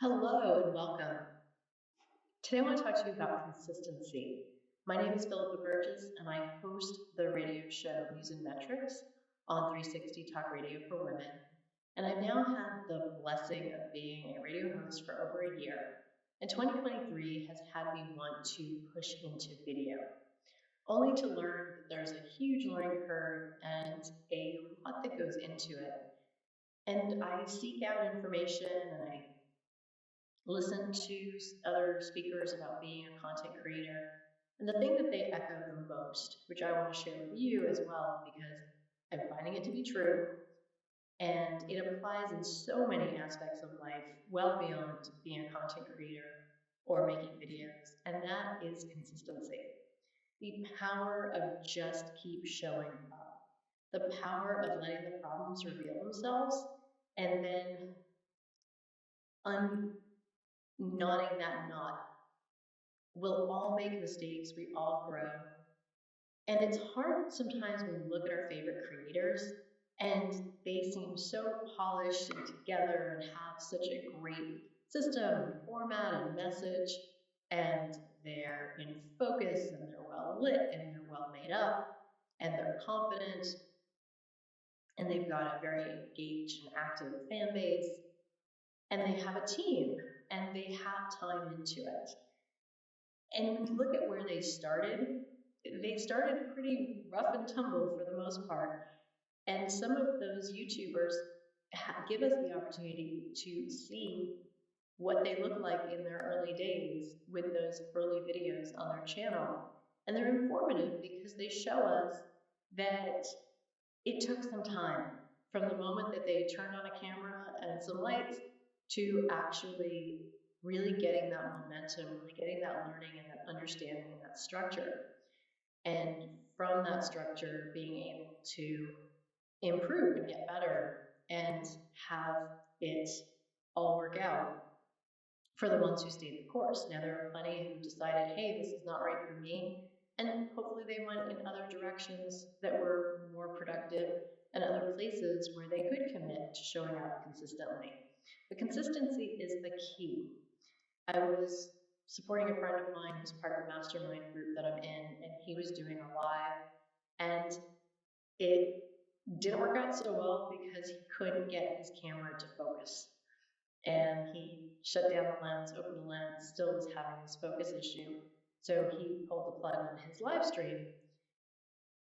Hello and welcome. Today I want to talk to you about consistency. My name is Philippa Burgess and I host the radio show Muse and Metrics on 360 Talk Radio for Women. And I've now had the blessing of being a radio host for over a year. And 2023 has had me want to push into video, only to learn that there's a huge learning curve and a lot that goes into it. And I seek out information and I listen to other speakers about being a content creator. And the thing that they echo the most, which I want to share with you as well, because I'm finding it to be true, and it applies in so many aspects of life, well beyond being a content creator or making videos, and that is consistency. The power of just keep showing up. The power of letting the problems reveal themselves and then knotting that knot. We'll all make mistakes, we all grow. And it's hard sometimes when we look at our favorite creators and they seem so polished and together and have such a great system and format and message, and they're in focus and they're well lit and they're well made up and they're confident and they've got a very engaged and active fan base and they have a team and they have time into it. And when you look at where they started pretty rough and tumble for the most part. And some of those YouTubers give us the opportunity to see what they look like in their early days with those early videos on their channel. And they're informative because they show us that it took some time from the moment that they turned on a camera and some lights to actually really getting that momentum, really getting that learning and that understanding and that structure. And from that structure, being able to improve and get better and have it all work out for the ones who stayed the course. Now, there are plenty who decided, hey, this is not right for me. And hopefully they went in other directions that were more productive and other places where they could commit to showing up consistently. But consistency is the key. I was supporting a friend of mine who's part of the mastermind group that I'm in, and he was doing a live, and it didn't work out so well because he couldn't get his camera to focus. And he shut down the lens, opened the lens, still was having this focus issue. So he pulled the plug on his live stream.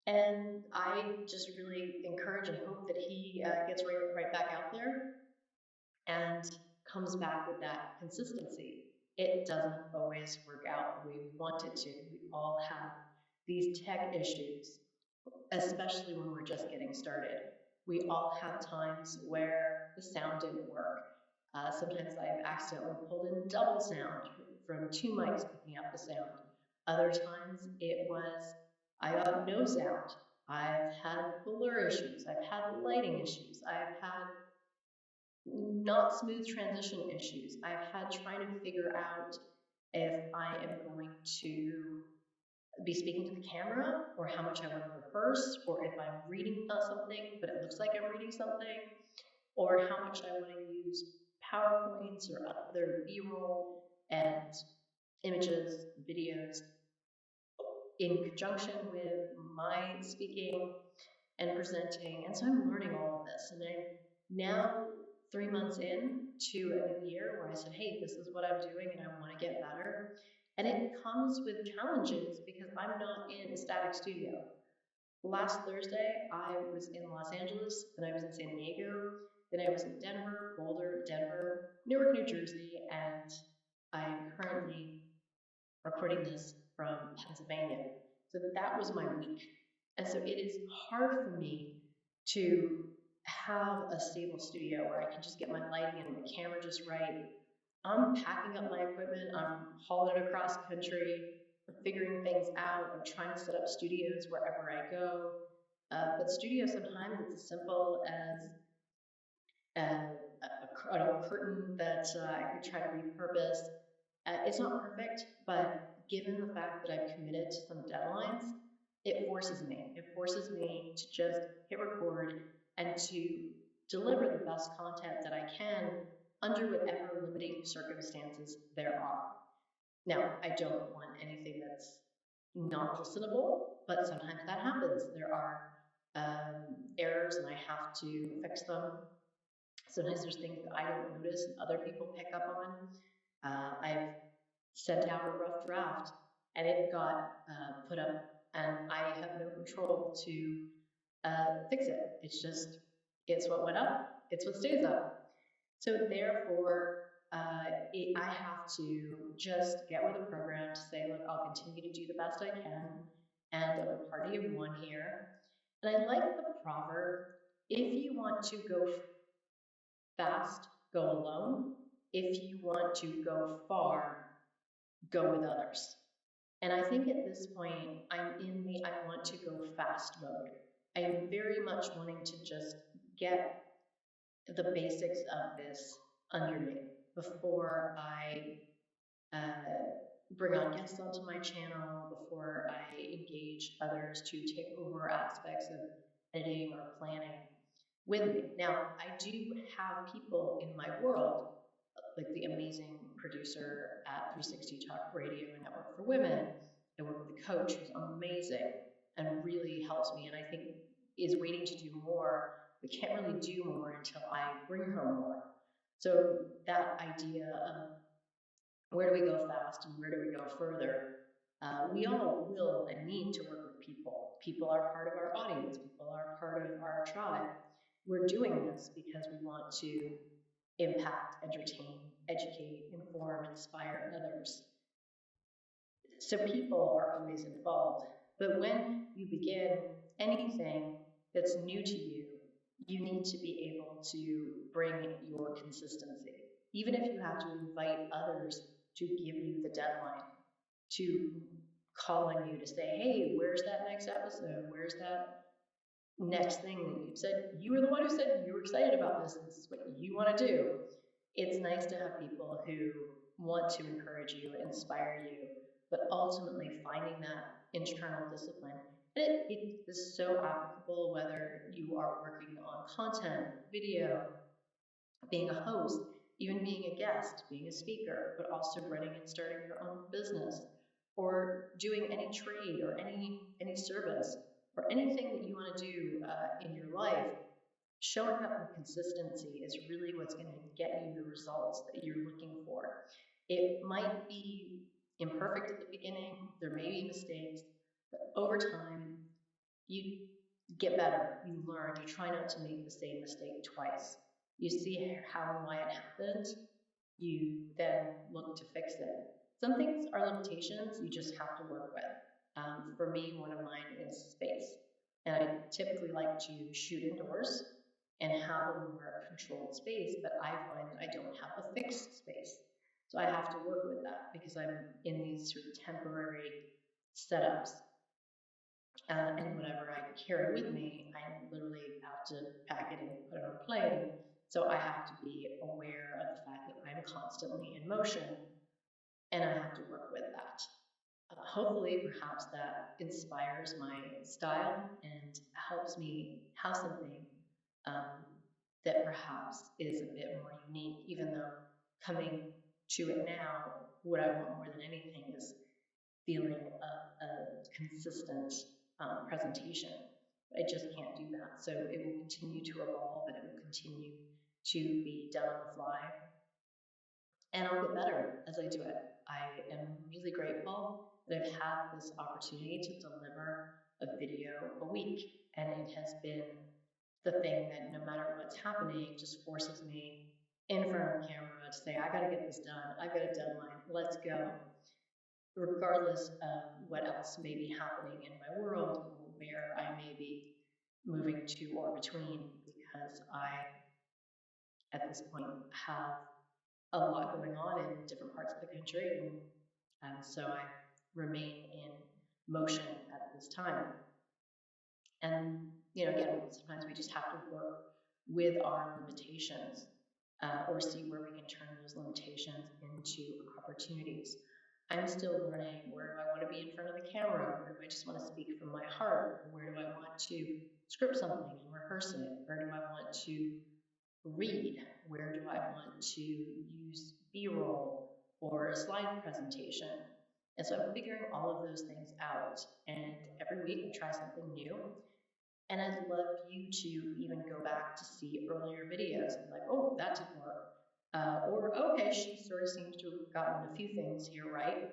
And I just really encourage and hope that he gets right back out there and comes back with that consistency. It doesn't always work out the way we want it to. We all have these tech issues, especially when we're just getting started. We all have times where the sound didn't work. Sometimes I've accidentally pulled in double sound from two mics picking up the sound. Other times it was, I got no sound. I've had blur issues. I've had lighting issues. I've had not smooth transition issues. I've had trying to figure out if I am going to be speaking to the camera or how much I want to rehearse, or if I'm reading something but it looks like I'm reading something, or how much I want to use PowerPoints or other B-roll and images, videos in conjunction with my speaking and presenting. And so I'm learning all of this. And I'm now 3 months in to a new year where I said, hey, this is what I'm doing and I want to get better. And it comes with challenges because I'm not in a static studio. Last Thursday, I was in Los Angeles, then I was in San Diego, then I was in Denver, Boulder, Denver, Newark, New Jersey, and I'm currently recording this from Pennsylvania. So that was my week. And so it is hard for me to have a stable studio where I can just get my lighting and my camera just right. I'm packing up my equipment, I'm hauling it across country, I'm figuring things out, I'm trying to set up studios wherever I go. But studio sometimes it's as simple as a curtain that I could try to repurpose. It's not perfect, but given the fact that I've committed to some deadlines, it forces me. It forces me to just hit record and to deliver the best content that I can under whatever limiting circumstances there are. Now, I don't want anything that's not listenable, but sometimes that happens. There are errors and I have to fix them. Sometimes there's things that I don't notice and other people pick up on. I've sent out a rough draft and it got put up and I have no control to fix it. It's what went up, it's what stays up. So therefore, I have to just get with the program to say, look, I'll continue to do the best I can, and I'm a party of one here. And I like the proverb, if you want to go fast, go alone. If you want to go far, go with others. And I think at this point, I'm in the I want to go fast mode. I am very much wanting to just get the basics of this under me before I bring on guests onto my channel, before I engage others to take over aspects of editing or planning with me. Now, I do have people in my world, like the amazing producer at 360 Talk Radio and Network for Women. I work with a coach who's amazing and really helps me, and I think is waiting to do more. We can't really do more until I bring her more. So that idea of where do we go fast and where do we go further, we all will and need to work with people. People are part of our audience. People are part of our tribe. We're doing this because we want to impact, entertain, educate, inform, inspire others. So people are always involved. But when you begin anything that's new to you, you need to be able to bring your consistency. Even if you have to invite others to give you the deadline, to call on you to say, hey, where's that next episode? Where's that next thing that you said? You were the one who said you were excited about this, and this is what you want to do. It's nice to have people who want to encourage you, inspire you, but ultimately finding that internal discipline. And it is so applicable whether you are working on content, video, being a host, even being a guest, being a speaker, but also running and starting your own business, or doing any trade or any service, or anything that you want to do in your life. Showing up with consistency is really what's going to get you the results that you're looking for. It might be imperfect at the beginning, there may be mistakes, but over time, you get better, you learn, you try not to make the same mistake twice. You see how and why it happened, you then look to fix it. Some things are limitations you just have to work with. For me, one of mine is space. And I typically like to shoot indoors and have a more controlled space, but I find that I don't have a fixed space. So I have to work with that because I'm in these sort of temporary setups. And whatever I carry with me, I literally have to pack it and put it on a plane. So I have to be aware of the fact that I'm constantly in motion, and I have to work with that. Hopefully, perhaps that inspires my style and helps me have something that perhaps is a bit more unique, even though coming to it now, what I want more than anything is feeling a consistent presentation. But I just can't do that. So it will continue to evolve and it will continue to be done on the fly. And I'll get better as I do it. I am really grateful that I've had this opportunity to deliver a video a week. And it has been the thing that no matter what's happening, just forces me in front of the camera to say, I gotta get this done. I've got a deadline, let's go. Regardless of what else may be happening in my world, or where I may be moving to or between, because I, at this point, have a lot going on in different parts of the country, and so I remain in motion at this time. And again, sometimes we just have to work with our limitations, or see where we can turn those limitations into opportunities. I'm still learning, where do I want to be in front of the camera? Where do I just want to speak from my heart? Where do I want to script something and rehearse it? Where do I want to read? Where do I want to use B-roll or a slide presentation? And so I'm figuring all of those things out. And every week we try something new. And I'd love you to even go back to see earlier videos and like, oh, that didn't work. Or, okay, she sort of seems to have gotten a few things here right.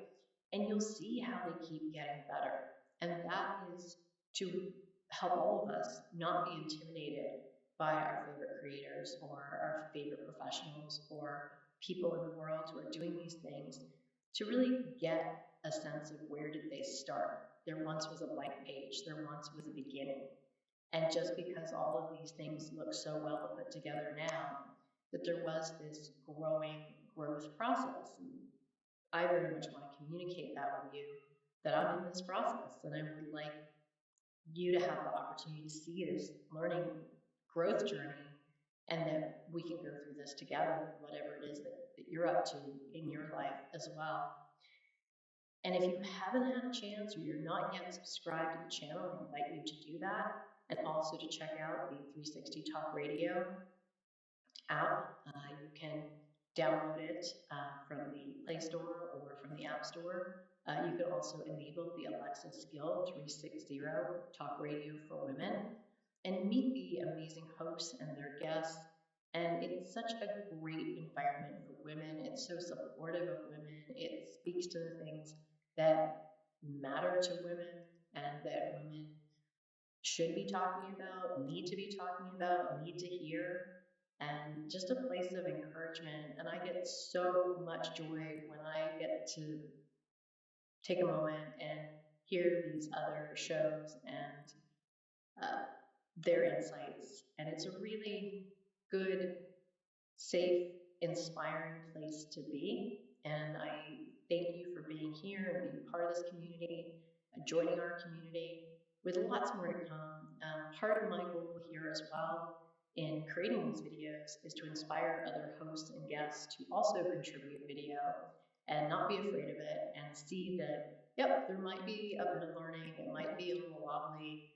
And you'll see how they keep getting better. And that is to help all of us not be intimidated by our favorite creators or our favorite professionals or people in the world who are doing these things, to really get a sense of where did they start. There once was a blank page, there once was a beginning. And just because all of these things look so well put together now, that there was this growth process. And I very much want to communicate that with you, that I'm in this process and I would like you to have the opportunity to see this learning growth journey, and that we can go through this together, whatever it is that you're up to in your life as well. And if you haven't had a chance or you're not yet subscribed to the channel, I invite you to do that, and also to check out the 360 Talk Radio app. You can download it from the Play Store or from the App Store. You can also enable the Alexa skill 360 Talk Radio for Women and meet the amazing hosts and their guests. And it's such a great environment for women. It's so supportive of women. It speaks to the things that matter to women and that women should be talking about, need to be talking about, need to hear, and just a place of encouragement. And I get so much joy when I get to take a moment and hear these other shows and their insights. And it's a really good, safe, inspiring place to be. And I thank you for being here and being part of this community, joining our community with lots more to come. Part of my goal here as well in creating these videos is to inspire other hosts and guests to also contribute video and not be afraid of it and see that, yep, there might be a bit of learning, it might be a little wobbly,